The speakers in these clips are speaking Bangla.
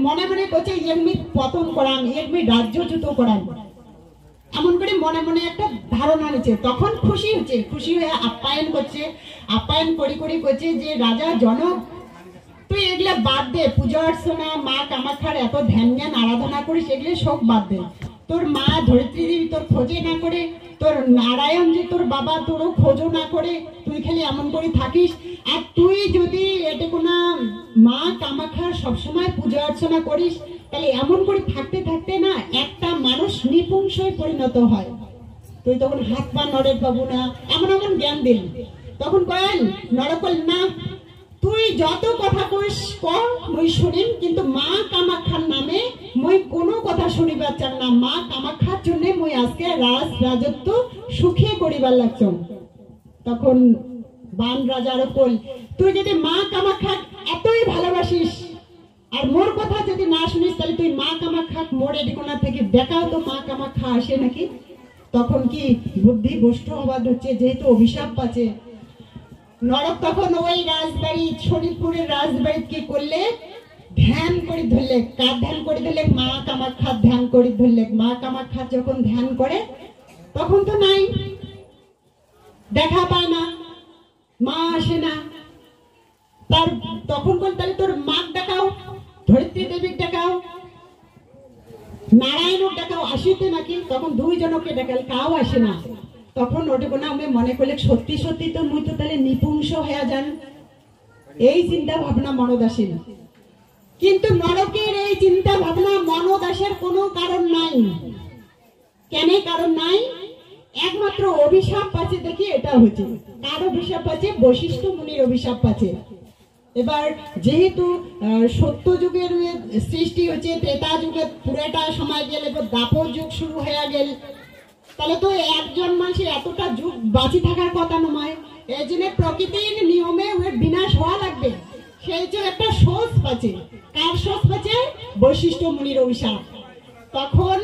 মনে মনে করছে এমনি পতন করান, এমনি রাজ্যচ্যুত করান, এমন করে মনে মনে একটা ধারণা নিচ্ছে। তখন খুশি হচ্ছে, খুশি হয়ে আপ্যায়ন করছে, আপ্যায়ন করি করি করছে যে রাজা জনক তুই এগুলা বাদ দে, পূজা অর্চনা মা কামাখ্যার এত ধ্যান জ্ঞান আরাধনা করিস, এগুলো সব বাদ দে। তোর মা ধরিত্রী দেবী তোর খোঁজে না করে, তোর নারায়ণ যে তোর বাবা তোরও খোঁজও না করে, তুই খালি এমন করে থাকিস। আর তুই যদি এটা কোনো মা কামাখ্যার সবসময় পূজা অর্চনা করিস, তাহলে এমন করে থাকতে থাকতে না একটা মানুষ নিপুংসয় পরিণত হয়। তুই তখন হাত পা নড়ে পাবো না, এমন এমন জ্ঞান দিল। তখন কয়েন নরকল না, তুই যত কথা কইস কর মই শুনিম, কিন্তু মা কামাখ্যার নামে মই কোনো কথা শুনিবার চান না। মা কামাখ্যার জন্য মই আজকে রাজত্ব সুখে করিবার লাগছ। তখন বান রাজারও কল, তুই যদি মা কামাখ্যা এতই ভালোবাসিস আর মোর কথা যদি না শুনিস, তাহলে তুই মা কামাখ্যা মোর এদিকোনা থেকে দেখাও তো মা কামাখ্যা আসে নাকি। তখন কি বুদ্ধি ভ্রষ্ট হবার হচ্ছে, যেহেতু অভিশাপ পাচ্ছে। নরক তখন ওই রাজবাড়ি শরীরপুরের রাজবাড়ি কি করলে ধ্যান করে ধরলে। কার ধ্যান করে ধরলে? মা কামাখ্যার ধ্যান করে ধরলে। মা কামাখ্যা যখন ধ্যান করে তখন তো নাই, দেখা পায় না, মা আসে না। তার তখন বল তাহলে তোর মাক দেখাও, ধরিত্রী দেবীকে দেখাও, নারায়ণকে দেখাও, আসিতে নাকি। তখন দুই জনকে দেখাল, কাও আসে না। তখন ওটা কোনো আমি মনে করলে সত্যি সত্যি তো মুই তো তাহলে নিপুংস হয়ে যান, এই চিন্তা ভাবনা মনদ আসেন। কিন্তু নরকের এই চিন্তা ভাবনা মনদ আসার কোনো কারণ নাই। কেন কারণ নাই? একমাত্র অভিশাপ পাচ্ছে। দেখি এটা হচ্ছে কার অভিশাপ আছে? বশিষ্ঠ মুনির অভিশাপ পাচ্ছে। এবার যেহেতু সত্য যুগের সৃষ্টি হচ্ছে, ত্রেতা যুগে পুরোটা সময় গেল, এবার দ্বাপর যুগ শুরু হয়ে গেল, তাহলে তো একজন মানুষের এতটা যুগ বাঁচি থাকার কথা নয়। এই জন্য প্রকৃতির নিয়মে ওর বিনাশ হওয়া লাগবে। সেই যে একটা সোচ পাচ্ছে। কার সোচ পাচ্ছে? বশিষ্ঠ মুনির অভিশাপ। তখন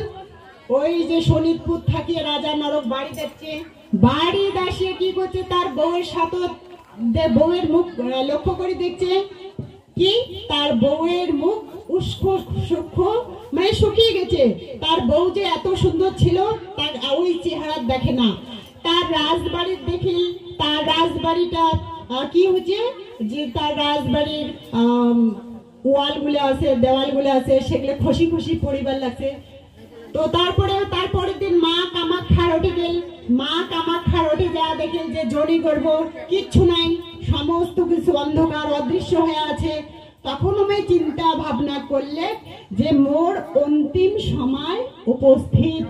ওই যে শোনিতপুর থাকিয়ে রাজা নরক বাড়ি যাচ্ছে, বাড়ি দাসিয়ে কি করছে, তার বউয়ের সাথে বউয়ের মুখ লক্ষ্য করে দেখছে কি তার বউয়ের মুখ উষ্ণ সূক্ষ্ম, মানে শুকিয়ে গেছে। তার বউ যে এত সুন্দর ছিল তার ওই চেহারা দেখে না। তার রাজবাড়ির দেখি, তার রাজবাড়িটা কি হচ্ছে যে তার রাজবাড়ির ওয়ালগুলো আছে, দেওয়ালগুলো আছে, সেগুলো খসি খসি পরিবার লাগছে। তো তারপরের দিন মা কামাখ্যার ওঠে গেল। মা কামাখ্যার ওঠে যা দেখে যে জনি গর্ভ কিচ্ছু নাই, সমস্ত কিছু অন্ধকার অদৃশ্য হয়ে আছে। তখন আমি চিন্তা ভাবনা করলে যে মোর অন্তিম সময় উপস্থিত,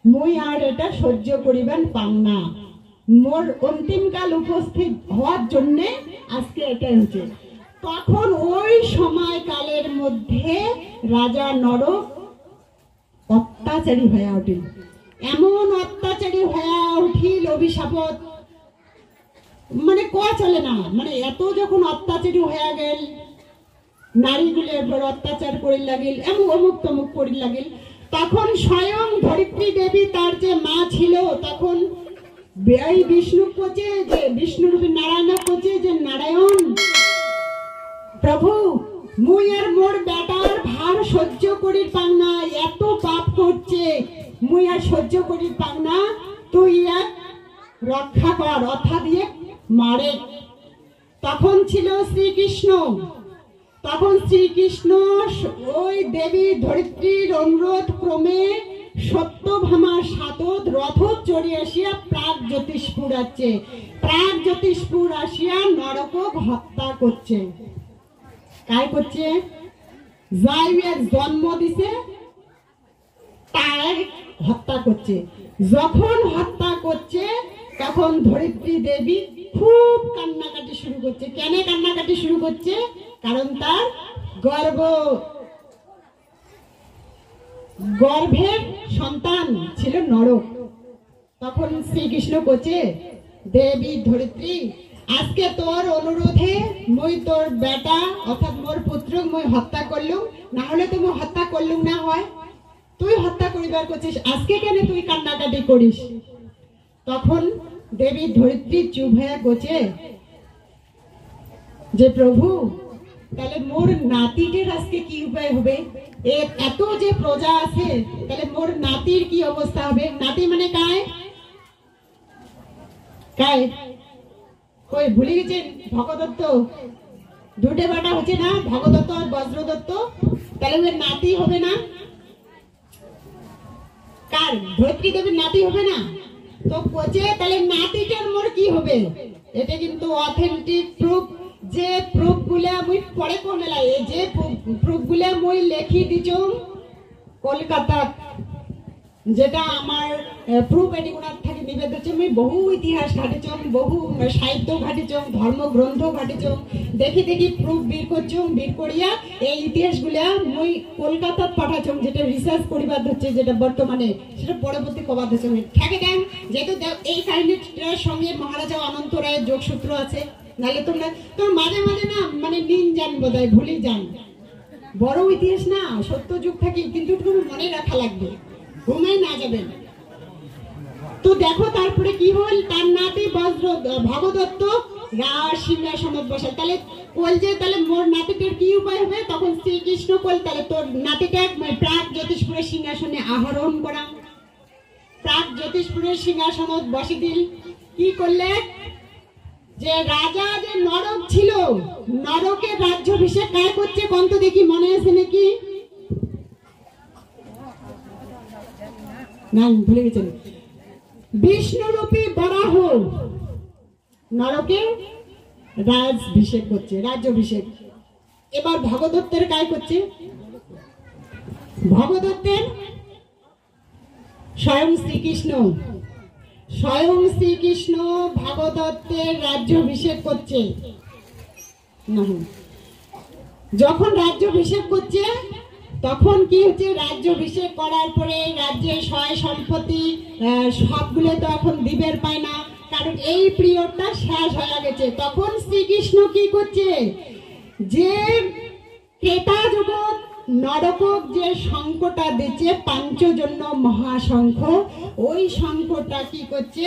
মুই আর এটা সহ্য করিবেন পাম না। মোর অন্তিম কাল উপস্থিত হওয়ার জন্য আজকে এটা হচ্ছে। তখন ওই সময় কালের মধ্যে রাজা নরক অত্যাচারী হয়ে উঠিল। এমন অত্যাচারী হয়ে উঠিল অভিশাপত, মানে কোয়া চলে না। মানে এত যখন অত্যাচারী হয়ে গেল, নারীগুলোর উপর অত্যাচার করে লাগিল, এমন অমুক তমুক করে লাগিল। তখন স্বয়ং ধরিত্রী দেবী তার যে মা ছিল, তখন এই বিষ্ণু কোচে যে বিষ্ণুরূপী নারায়ণ কোচে যে নারায়ণ প্রভু, মুই আর মোর বেটার ভার সহ্য করি পাং না, এত পাপ করছে, মুই আর সহ্য করি পাং না, তুই এক রক্ষা কর, অথা দিয়ে মারে। তখন ছিল শ্রীকৃষ্ণ। তখন শ্রীকৃষ্ণ ওই দেবী ধরিত্রীর অনুরোধ ক্রমে সত্যভামার সাতত রথ চড়ি আসিয়া প্রাগ জ্যোতিষপুর আছে। প্রাগ জ্যোতিষপুর আসিয়া নরক হত্যা করছে। কাই করছে? যাই জন্ম দিছে তাই হত্যা করছে। যখন হত্যা করছে তখন ধরিত্রী দেবী খুব কান্নাকাটি শুরু করছে। কেন কান্নাকাটি শুরু করছে? কারণ তার গর্ভের সন্তান ছিল নরক। তখন শ্রীকৃষ্ণ করছে, দেবী ধরিত্রী, আজকে তোর অনুরোধে মই তোর বেটা অর্থাৎ মোর পুত্র মই হত্যা করলুম, না হলে তো মই হত্যা করলুম না হয়, তুই হত্যা করিবার করছিস, আজকে কেন তুই কান্নাকাটি করিস? তখন দেবী ধরিত্রী চুপ হয়ে গোছে যে প্রভু, তাহলে মোর নাতিটির আজকে কি উপায় হবে? এত যে প্রজা আছে, তাহলে মোর নাতির কি অবস্থা হবে? নাতি মানে কায় কায় কই ভুলে গেছেন? ভগদত্ত দুটে বাটা হচ্ছে না, ভগদত্ত আর বজ্রদত্ত। তাহলে ওর নাতি হবে না? কার? ধরিত্রী দেবীর নাতি হবে না? তো কোচে তাহলে নাতিটার মোর কি হবে? এটা কিন্তু অথেন্টিক প্রুফ। যে প্রুফ গুলা মুই পরে কোমেলাই, এই যে প্রুফ গুলা মুই লেখি দিছুম কলকাতা, যেটা আমার প্রুফ এটিগুলা থেকে নিবেদন হচ্ছে। মুই বহু ইতিহাস ঘাটিছুম, বহু সাহিত্য ঘাটিছুম, ধর্মগ্রন্থ ঘাটিছুম, দেখি দেখি প্রুফ বের করছুম। বের করিয়া এই ইতিহাসগুলা মুই কলকাতাত পাঠাছুম, যেটা রিসার্চ করিবার হচ্ছে, যেটা বর্তমানে সেটা পরবর্তী কবাদ হচ্ছে। থাকে দেন যেহেতু এই কাহিনীটার সঙ্গে মহারাজা অনন্ত রায়ের যোগসূত্র আছে, নাহলে তোমরা মাঝে মাঝে না মানে নিন যান, বোধহয় ভুলে যান। বড় ইতিহাস না, সত্য যুগ থাকি, কিন্তু একটু মনে রাখা লাগবে, ঘুমাই না যাবেন। তো দেখো তারপরে কি হল, তার নাতি ভগদত্ত রাজ সিংহাসনত বসে। তাহলে কল যে তাহলে মোর নাতিটার কি উপায় হবে? তখন শ্রীকৃষ্ণ কল তাহলে তোর নাতিটা প্রাগ জ্যোতিষপুরের সিংহাসনে আহরণ করা, প্রাগ জ্যোতিষপুরের সিংহাসনত বসে দিল। কি করলে? যে রাজা যে নরক ছিল, নরকের রাজ্যাভিষেক কায় করছে কন্ত দেখি, মনে আছে নাকি? না ভুলে গেছেন। বিষ্ণুরূপী বরাহ নরকে রাজাভিষেক করছে, রাজ্যাভিষেক। এবার ভগদত্তের কায় করছে? ভগদত্তের স্বয়ং শ্রীকৃষ্ণ, স্বয়ং শ্রীকৃষ্ণ ভগদত্তের রাজ্যাভিষেক করছে। যখন রাজ্যাভিষেক করছে তখন কি হচ্ছে? রাজ্যাভিষেক করার পরে রাজ্যের সয় সম্পত্তি সবগুলো তো এখন দিবের পায় না, কারণ এই পিরিয়ডটা শেষ হয়ে গেছে। তখন শ্রীকৃষ্ণ কি করছে? যে ত্রেতা জগৎ নরকক যে শঙ্খটা দিচ্ছে, পাঞ্চজন্য মহাশঙ্খ, ওই শঙ্খটা কি করছে?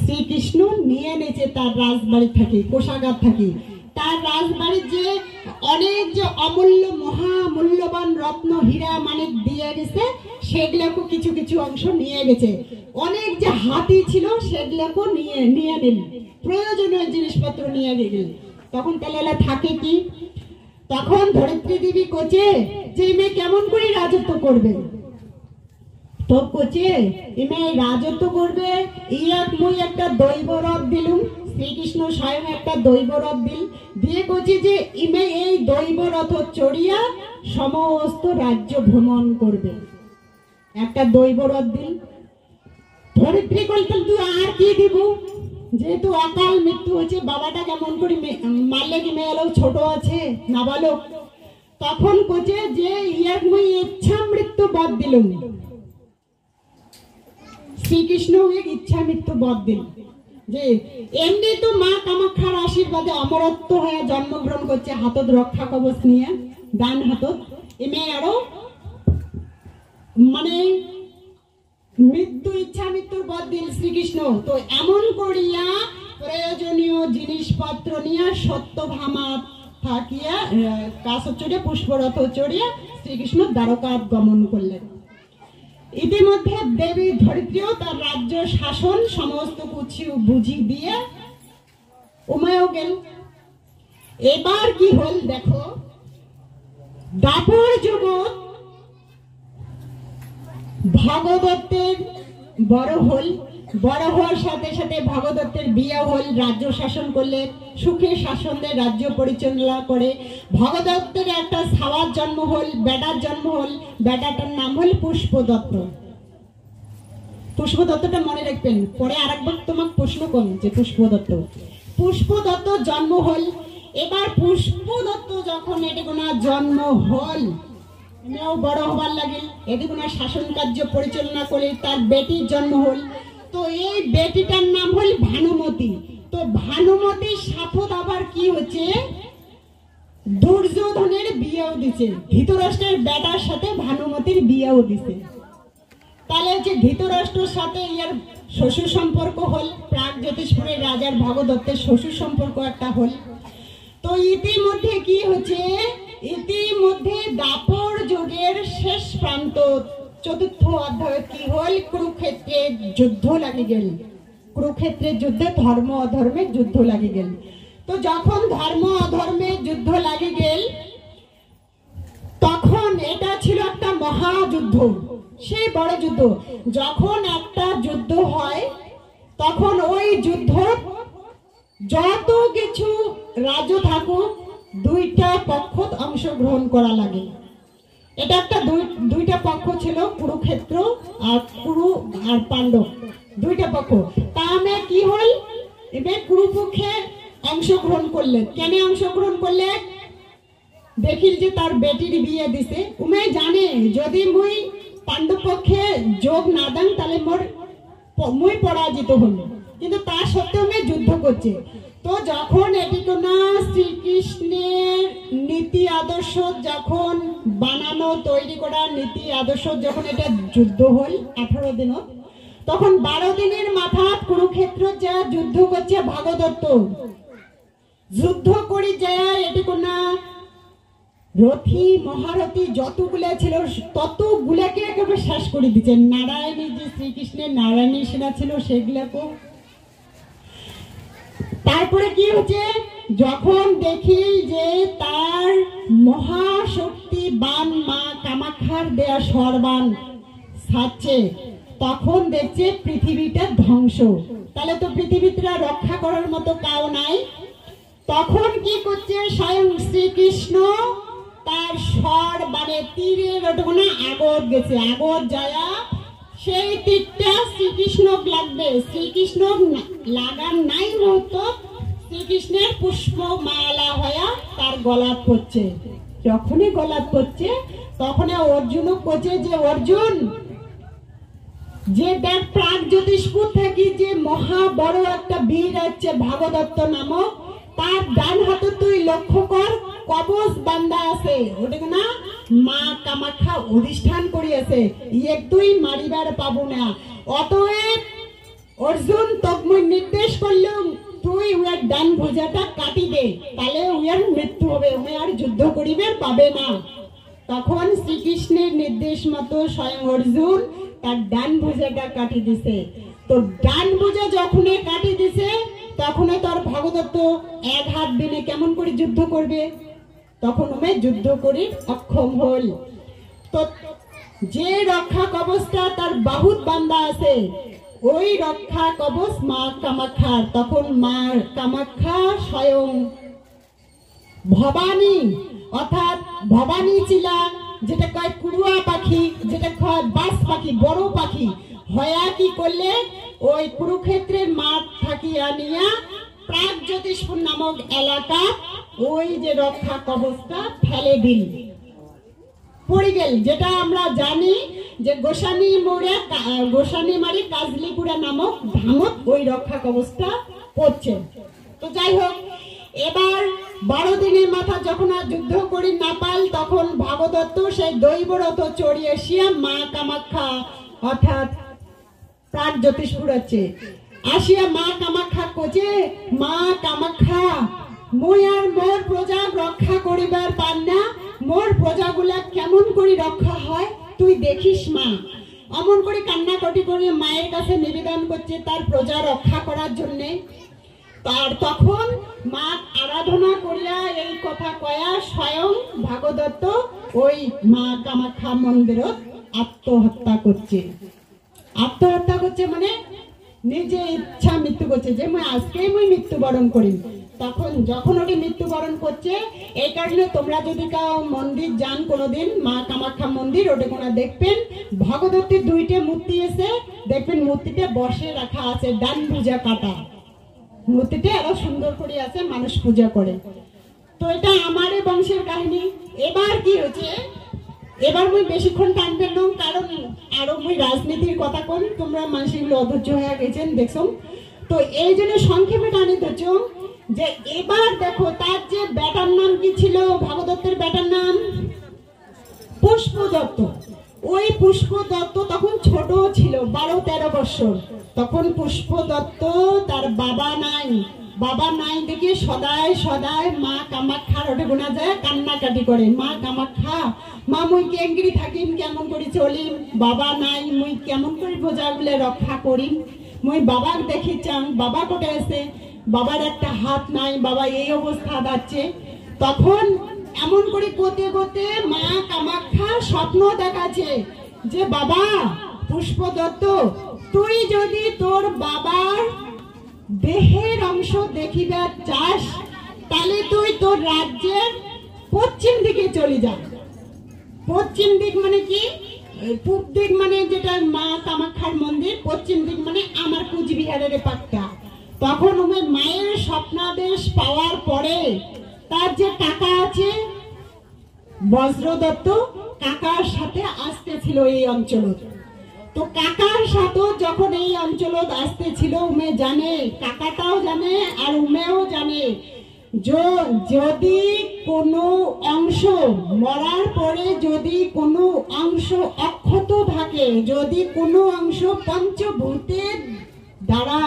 শ্রীকৃষ্ণ নিয়ে নিয়েছে তার রাজবাড়ি থাকি, কোষাগার থাকি। তার রাজবাড়ির যে অনেক যে অমূল্য মহামূল্যবান রত্ন হীরা মানিক দিয়ে গেছে, সেগুলোকে কিছু কিছু অংশ নিয়ে গেছে। অনেক যে হাতি ছিল সেগুলোকে নিয়ে নিল, প্রয়োজনীয় জিনিসপত্র নিয়ে গেল। তখন তাহলে থাকে কি? তখন ধরিত্রী দেবী কোচে যে মেয়ে কেমন করে রাজত্ব করবে? তো কোচে ইমে রাজত্ব করবে, ইয়াক মুই একটা দৈবরথ দিলুম। শ্রীকৃষ্ণ স্বয়ং একটা দৈবরথ দিয়ে কোচে যে ইমে এই দৈবরথ চড়িয়া সমস্ত রাজ্য ভ্রমণ করবে। একটা দৈবরথ দিল। ধরিত্রী কইতেন তুই আর কি দিব? যেহেতু অকাল মৃত্যু হয়েছে, বাবাটা কেমন করে মারলে কি মেয়ে ছোট আছে, নাবালক। তখন কোচে যে ইয়াক মুই ইচ্ছা মৃত্যু বধ দিলুম। শ্রীকৃষ্ণ ইচ্ছা মৃত্যু বধ দিল। যে এমনি তো মা কামাখ্যার আশীর্বাদে অমরত্ব হয়ে জন্মগ্রহণ করছে, হাতত রক্ষা কবচ নিয়ে, ডান হাতত। এমে আরো মানে মৃত্যু ইচ্ছা মৃত্যুর বধ দিল শ্রীকৃষ্ণ। তো এমন করিয়া প্রয়োজনীয় জিনিসপত্র নিয়ে সত্যভামা থাকিয়া কাশব চড়িয়া পুষ্পরথ চড়িয়া শ্রীকৃষ্ণ দ্বারকা গমন করলেন। ইতিমধ্যে দেবী ধরিত্রীও তার রাজ্য শাসন সমস্ত কিছু বুঝি দিয়ে উমায়ও গেল। এবার কি হল দেখো, দাপর জগৎ ভগদত্তের বড় হল। বড় হওয়ার সাথে সাথে ভগদত্তের বিয়ে হল, রাজ্য শাসন করলে, সুখে শাসনদের রাজ্য পরিচালনা করে। ভগদত্তের একটা ছাওয়ার জন্ম হল, বেটার জন্ম হল। বেটাটার নাম হল পুষ্পদত্ত। পুষ্পদত্তটা মনে রাখবেন, পরে আরেকবার তোমাকে প্রশ্ন করুন যে পুষ্পদত্ত জন্ম হল। এবার পুষ্পদত্ত যখন এটুকুনা জন্ম হল, মেয়েও বড় হবার লাগিল, এটুকুনা শাসন কার্য পরিচালনা করে তার বেটির জন্ম হল। তো এই বেটিটার নাম হল ভানুমতি। তো ভানুমতির সাথে আবার কি হচ্ছে? দুর্যোধনের বিয়েও দিছে, ধৃতরাষ্ট্রের বেটার সাথে ভানুমতির বিয়েও দিছে। তাহলে হচ্ছে ধৃতরাষ্ট্রের সাথে ইয়ার শ্বশুর সম্পর্ক হল, প্রাগ জ্যোতিষপুরের রাজার ভগদত্তের শ্বশুর সম্পর্ক একটা হল। তো ইতিমধ্যে কি হচ্ছে, ইতিমধ্যে দাপর যুগের শেষ প্রান্ত চতুর্থ অধ্যায় কি হল, কুরুক্ষেত্রে যুদ্ধ লাগি গেল। কুরুক্ষেত্রের যুদ্ধে ধর্ম অধর্মের যুদ্ধ লাগি গেল। তো যখন ধর্ম অধর্মের যুদ্ধ লাগি গেল, তখন এটা ছিল একটা মহাযুদ্ধ, সেই বড় যুদ্ধ। যখন একটা যুদ্ধ হয় তখন ওই যুদ্ধ যত কিছু রাজ্য থাকুক দুইটা পক্ষ অংশগ্রহণ করা লাগে। এটা একটা দুইটা পক্ষ ছিল, কুরুক্ষেত্র আর কুরু আর পাণ্ডব দুইটা পক্ষ। তা আমি কি হল, এবার কুরুপক্ষে অংশগ্রহণ করলে। কেন অংশগ্রহণ করলে, দেখিল যে তার বেটির বিয়ে দিছে। উমে জানে যদি মুই পাণ্ডব পক্ষে যোগ না দেন তাহলে মুই পরাজিত হল, কিন্তু তা সত্ত্বেও উমে যুদ্ধ করছে। তো যখন এটি না শ্রীকৃষ্ণের নীতি আদর্শ যখন বানানো তৈরি করা নীতি আদর্শ যখন এটা যুদ্ধ হল 18 দিন, তখন 12 দিনের মাথা কুরুক্ষেত্র যা যুদ্ধ করছে ভাগদত্ত যুদ্ধ করি যায়। এটি না রথী মহারথী যতগুলা ছিল ততগুলাকে একেবারে শেষ করে দিচ্ছে। নারায়ণী যে শ্রীকৃষ্ণের নারায়ণী সেনা ছিল সেগুলাকে। তারপরে কি হচ্ছে, যখন দেখি যে তার মহাশক্তি বান মা কামাখ্যার দেয়া সরবান ছাড়ছে, তখন দেখছে পৃথিবীটা ধ্বংস, তাহলে তো পৃথিবীটা রক্ষা করার মতো কাউ নাই। তখন কি করছে, স্বয়ং শ্রীকৃষ্ণ তার স্বর মানে তীরের ওটুকুনা আগত গেছে, আগত যায়া সেই তীরটা শ্রীকৃষ্ণ লাগবে। শ্রীকৃষ্ণ লাগার নাই মুহূর্ত শ্রীকৃষ্ণের পুষ্প মালা হয়া তার গলাত পড়ছে। যখনই গলাত পড়ছে তখন অর্জুন করছে যে অর্জুন যে দেখ প্রাগ জ্যোতিষপুর থেকে যে মহা বড় একটা বীর আছে ভাগদত্ত নামক, তার ডান হাতে তুই লক্ষ্য কর কবচ বান্ধা আছে, ওটা না মা কামাখ্যা অধিষ্ঠান করিয়াছে, তুই মারিবার পাবো না। অতএব অর্জুন তখন নির্দেশ করলেও তুই উয়ার ডান ভুজাটা কাটি দে, তাহলে উয়ার মৃত্যু হবে, উনি আর যুদ্ধ করিবার পাবে না। তখন শ্রীকৃষ্ণের নির্দেশ মতো স্বয়ং অর্জুন তার ডান ভুজাটা কাটি দিছে। তো ডান ভুজা যখন কাটি দিছে তখন তোর ভাগদত্ত এক হাত দিনে কেমন করে যুদ্ধ করবে, তখন উমে যুদ্ধ করে অক্ষম হল। তো যে রক্ষা কবচটা তার বাহুত বান্ধা আছে ওই রক্ষা কবচ মা কামাখ্যার। তখন মা কামাখ্যা স্বয়ং ভবানী অর্থাৎ ভবানী চিলা, যেটা কয় কুড়ুয়া পাখি, যেটা কয় বাস পাখি, বড় পাখি হয়া কি করলে ওই কুরুক্ষেত্রের মাঠ থাকিয়া নিয়া প্রাগ জ্যোতিষপুর নামক এলাকা ওই যে রক্ষা কবচটা ফেলে দিল, পড়ে গেল। যেটা আমরা জানি যে গোসানি মোড়ে গোসানি মারি কাজলিপুরা নামক ধামত ওই রক্ষা কবচটা পড়ছে। তো যাই হোক, এবার 12 দিনের মাথা যখন আর যুদ্ধ করি না পাল, তখন ভাগদত্ত সেই দৈবরথ চড়িয়ে আসিয়া মা কামাখ্যা অর্থাৎ প্রাগ জ্যোতিষপুর আছে আসিয়া মা কামাখ্যা কোচে, মা কামাখ্যা মই আর মোর প্রজা রক্ষা করিবার পার না, মোর প্রজাগুলা কেমন করে রক্ষা হয় তুই দেখিস মা। অমন করে কান্নাকাটি করে মায়ের কাছে নিবেদন করছে তার প্রজা রক্ষা করার জন্য। তার তখন মা আরাধনা করিয়া এই কথা কয়া স্বয়ং ভাগদত্ত ওই মা কামাখ্যা মন্দিরত আত্মহত্যা করছে। আত্মহত্যা করছে মানে নিজে ইচ্ছা মৃত্যু করছে, যে মই আজকেই মই মৃত্যুবরণ করি। তখন যখন ওটি মৃত্যুবরণ করছে, এই কারণে তোমরা যদি কাউ মন্দির যান কোনোদিন মা কামাখ্যা মন্দির, ওটা কোনো দেখবেন ভগদত্তের 2টে মূর্তি এসে দেখবেন মূর্তিটা বসে রাখা আছে, ডান ভুজা কাটা মূর্তিটা এত সুন্দর করে আছে, মানুষ পূজা করে। তো এটা আমারই বংশের কাহিনী। এবার কি হচ্ছে, এবার মুই বেশিক্ষণ টানবেন না, কারণ আরো মুই রাজনীতির কথা কম, তোমরা মানুষগুলো অধৈর্য হয়ে গেছেন দেখছো। তো এই জন্য সংক্ষেপে টানি ধরছো যে এবার দেখো তার যে বেটার নাম কি ছিল, ভাগদত্তের বেটার নাম পুষ্পদত্ত। ওই পুষ্পদত্ত তখন ছোট ছিল, 12-13 বছর। তখন পুষ্পদত্ত তার বাবা নাই, বাবা নাই দেখে সদায় সদায় মা কামাখ্যার ওঠে গোনা যায় কান্নাকাটি করে, মা কামাখ্যা মা মুই কেঙ্গিরি থাকিম কেমন করে চলিম, বাবা নাই মুই কেমন করে বোঝাগুলো রক্ষা করিম, মুই বাবাক দেখি চাং বাবা কোটে এসে বাবার একটা হাত নাই, বাবা এই অবস্থা যাচ্ছে। তখন এমন করে করতে করতে মা কামাখ্যা স্বপ্ন দেখাচ্ছে যে বাবা পুষ্পদত্ত, তুই যদি তোর বাবার দেহের অংশ দেখিবার চাস তাহলে তুই তোর রাজ্যের পশ্চিম দিকে চলে যা। পশ্চিম দিক মানে কি? পূব দিক মানে যেটা মা কামাখ্যার মন্দির, পশ্চিম দিক মানে আমার কুচবিহারের পাক্কা। তখন ওই মায়ের স্বপ্নাদেশ পাওয়ার পরে তার যে কাকা আছে বজ্রদত্ত, কাকার সাথে আসতেছিল এই অঞ্চল। তো কাকার সাথে যখন এই অঞ্চলত আসতেছিল উমে জানে, কাকাটাও জানে আর উমেও জানে যদি কোনো অংশ মরার পরে যদি কোনো অংশ অক্ষত থাকে, যদি কোনো অংশ পঞ্চভূতের দ্বারা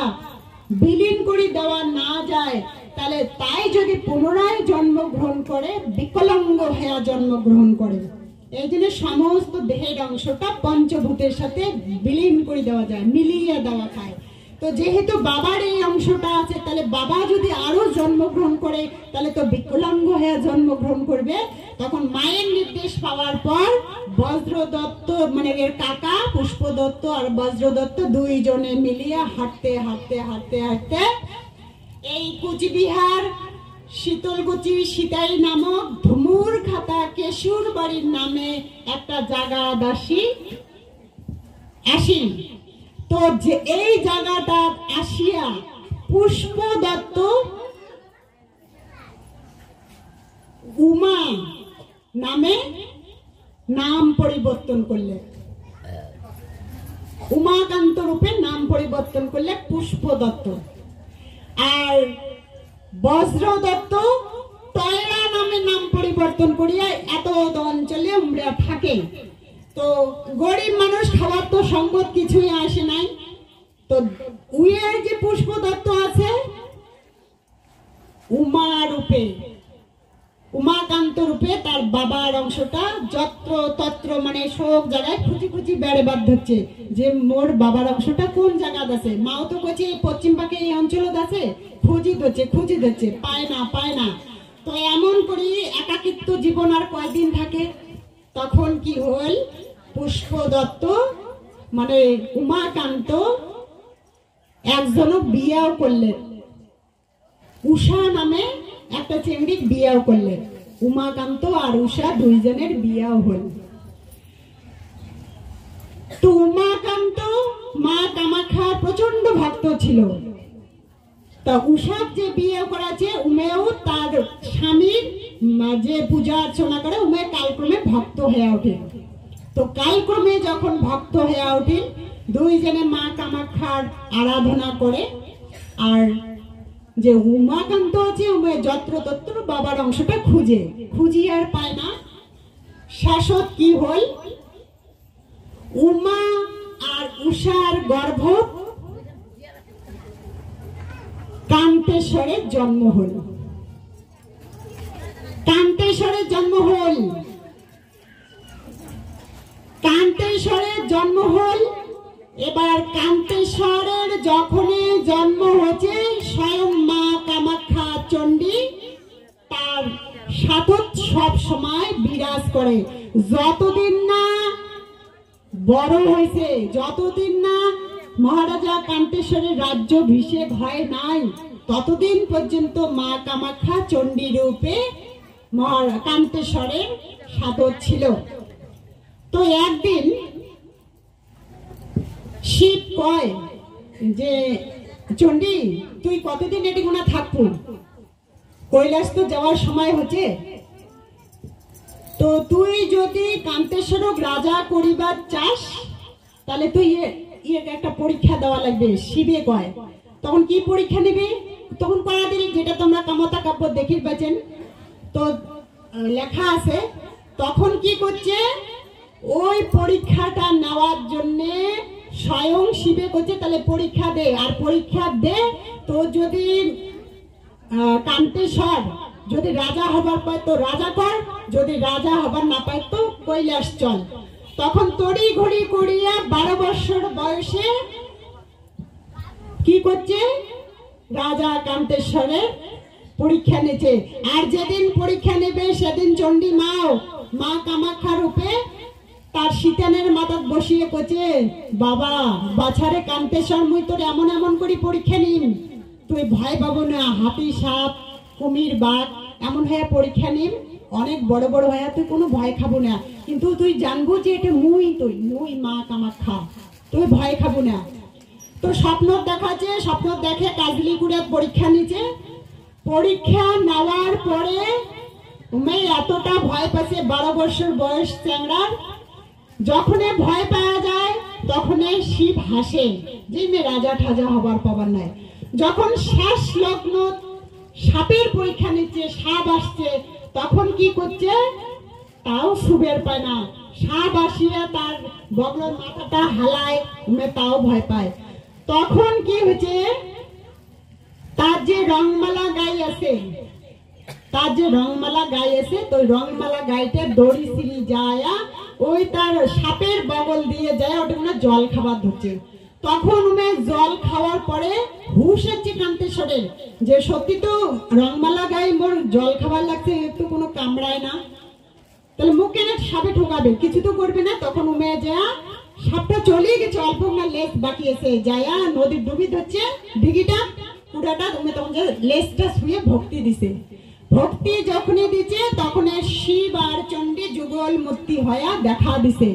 বিলীন করে দেওয়া না যায়, তাহলে তাই যদি পুনরায় জন্মগ্রহণ করে বিকলাঙ্গ হয়ে জন্মগ্রহণ করে। এই জন্য সমস্ত দেহের অংশটা পঞ্চভূতের সাথে বিলীন করে দেওয়া যায়, মিলিয়ে দেওয়া যায়। তো যেহেতু বাবার এই অংশটা আছে, তাহলে বাবা যদি আরো জন্মগ্রহণ করে তাহলে তো বিকলাঙ্গ হয়ে জন্মগ্রহণ করবে। তখন মায়ের নির্দেশ পাওয়ার পর বজ্রদত্ত মানে এর কাকা পুষ্পদত্ত আর বজ্রদত্ত দুইজনে মিলিয়ে হাঁটতে হাঁটতে হাঁটতে হাঁটতে এই কুচবিহার শীতলকুচি সীতাই নামক ধুমুর খাতা কেশুর বাড়ির নামে একটা জায়গা আসি। তো যে এই জায়গাটা আসিয়া পুষ্পদত্ত উমা নামে নাম পরিবর্তন করলে, উমাকান্ত রূপে নাম পরিবর্তন করলে পুষ্পদত্ত। আর বজ্রদত্ত তয়রা নামে নাম পরিবর্তন করিয়া এত অঞ্চলে উমরা থাকে। তো গরিব মানুষ খাবার তো সংকট কিছুই আসে নাই। তো উইয়ের যে পুষ্পদত্ত আছে উমা রূপে, উমাকান্ত রূপে তার বাবার অংশটা যত্র তত্র মানে সব জায়গায় খুঁজি খুঁজি বেড়েবার ধরছে যে মোর বাবার অংশটা কোন জায়গা আছে। মাও তো কইছে পশ্চিম পাকে এই অঞ্চলত আছে, খুঁজি ধরছে পায় না। তো এমন করি একাকিত্ব জীবন আর কয়দিন থাকে। তখন কি হল, পুষ্পদত্ত মানে উমাকান্ত একজন বিয়াও করলেন, উষা নামে একটা চেংড়ি বিয়াও করলেন। উমাকান্ত আর উষা দুইজনের বিয়াও হল। তো উমাকান্ত মা কামাখ্যার প্রচন্ড ভক্ত ছিল। তা উষার যে বিয়ে করাছে উমেও তার স্বামীর যে পূজা অর্চনা করে উমে কালক্রমে ভক্ত হয়ে ওঠে। তো কালক্রমে যখন ভক্ত হয়ে ওঠেন দুইজনে মা কামাখ্যার আরাধনা করে। আর যে উমাকান্ত আছে উমে যত্র তত্র বাবার অংশটা খুঁজি আর পায় না। শাসক কি হল, উমা আর উষার গর্ভ কান্তেশ্বরের জন্ম হল। এবার কান্তেশ্বরের যখনই জন্ম হয়েছে স্বয়ং মা কামাখ্যা চণ্ডী তার সাথে সব সময় বিরাজ করে। যতদিন না বড় হয়েছে, যতদিন না মহারাজা কান্তেশ্বরের রাজ্যাভিষেক হয় নাই, ততদিন পর্যন্ত মা কামাখ্যা চণ্ডী রূপে কান্তেশ্বরের সাধক ছিল। তো একদিন শিব কয় যে চণ্ডী তুই কতদিন এটি গুণা থাকবো, কৈলাস তো যাওয়ার সময় হচ্ছে, তো তুই যদি কান্তেশ্বরক রাজা করিবার চাস তাহলে তুই একটা পরীক্ষা দেওয়া লাগবে। শিবে কয় তখন কি পরীক্ষা নেবে, তখন কয়াদিন যেটা তোমরা কামতা কাব্য দেখির পাচ্ছেন তো লেখা আছে। তখন কি করছে, ওই পরীক্ষাটা নেওয়ার জন্য স্বয়ং শিবে করছে তাহলে পরীক্ষা দে, আর পরীক্ষা দে তো যদি কান্তেশ্বর যদি রাজা হবার পায় তো রাজা কর, যদি রাজা হবার না পায় তো কৈলাস চল। তখন তড়ি ঘড়ি করিয়া 12 বছর বয়সে কি করছে, রাজা কান্তেশ্বরের পরীক্ষা নিচ্ছে। আর যেদিন পরীক্ষা নেবে সেদিন চণ্ডী মাও মা কামাখ্যা রূপে তার শীতানের মাথাত বসিয়ে করছে, বাবা বাছারে কান্তেশ্বর মুই তোর এমন এমন করে পরীক্ষা নিম, তুই ভয় পাবো না, হাতি সাপ কুমির বাঘ এমন হয়ে পরীক্ষা নিম, অনেক বড় বড় হয়ে তুই কোনো ভয় খাবো না, কিন্তু তুই জানবো যে এটা মুই মা কামাখ্যা, তুই ভয় খাবো না। তো স্বপ্ন দেখাচ্ছে, স্বপ্ন দেখে কাজলি করে পরীক্ষা নিচ্ছে। পরীক্ষা নেওয়ার পরে মেয়ে এতটা ভয় পাচ্ছে, 12 বছর বয়স চ্যাংড়ার, যখন ভয় পাওয়া যায় তখন শিব হাসে যে মেয়ে রাজা ঠাজা হবার পাবার নাই। যখন শেষ লগ্ন সাপের পরীক্ষা নিচ্ছে, সাপ আসছে, তখন কি করছে, তাও শুবের পায় না, সাপ আসিয়া তার বগলের মাথাটা হালায়, তাও ভয় পায়। তখন কি হচ্ছে, তার যে রংমালা গাই আছে, তো রংমালা গাইতে দড়ি সিঁড়ি যায়, ওই তার সাপের বগল দিয়ে যায়, ওটা মানে জল খাবার ধরছে। তখন জল খাওয়ার পরে হুশ হচ্ছে কান্তেশ্বরের, যে সত্যি তো রংমালা গাই মোর জল খাবার লাগছে, একটু কোনো কামড়ায় না, তাহলে মুখে সাপে ঠোকাবে, কিছু তো করবে না। তখন যা সাপটা চলে গেছে, অল্প না লেজ বাকি আছে, যায়া নদীর ডুবি ধরছে দিঘিটা পুরাটা, তখন যে লেজটা শুয়ে ভক্তি দিছে। ভক্তি যখনই দিচ্ছে তখন শিব আর চণ্ডী যুগল মূর্তি হয়া দেখা দিছে।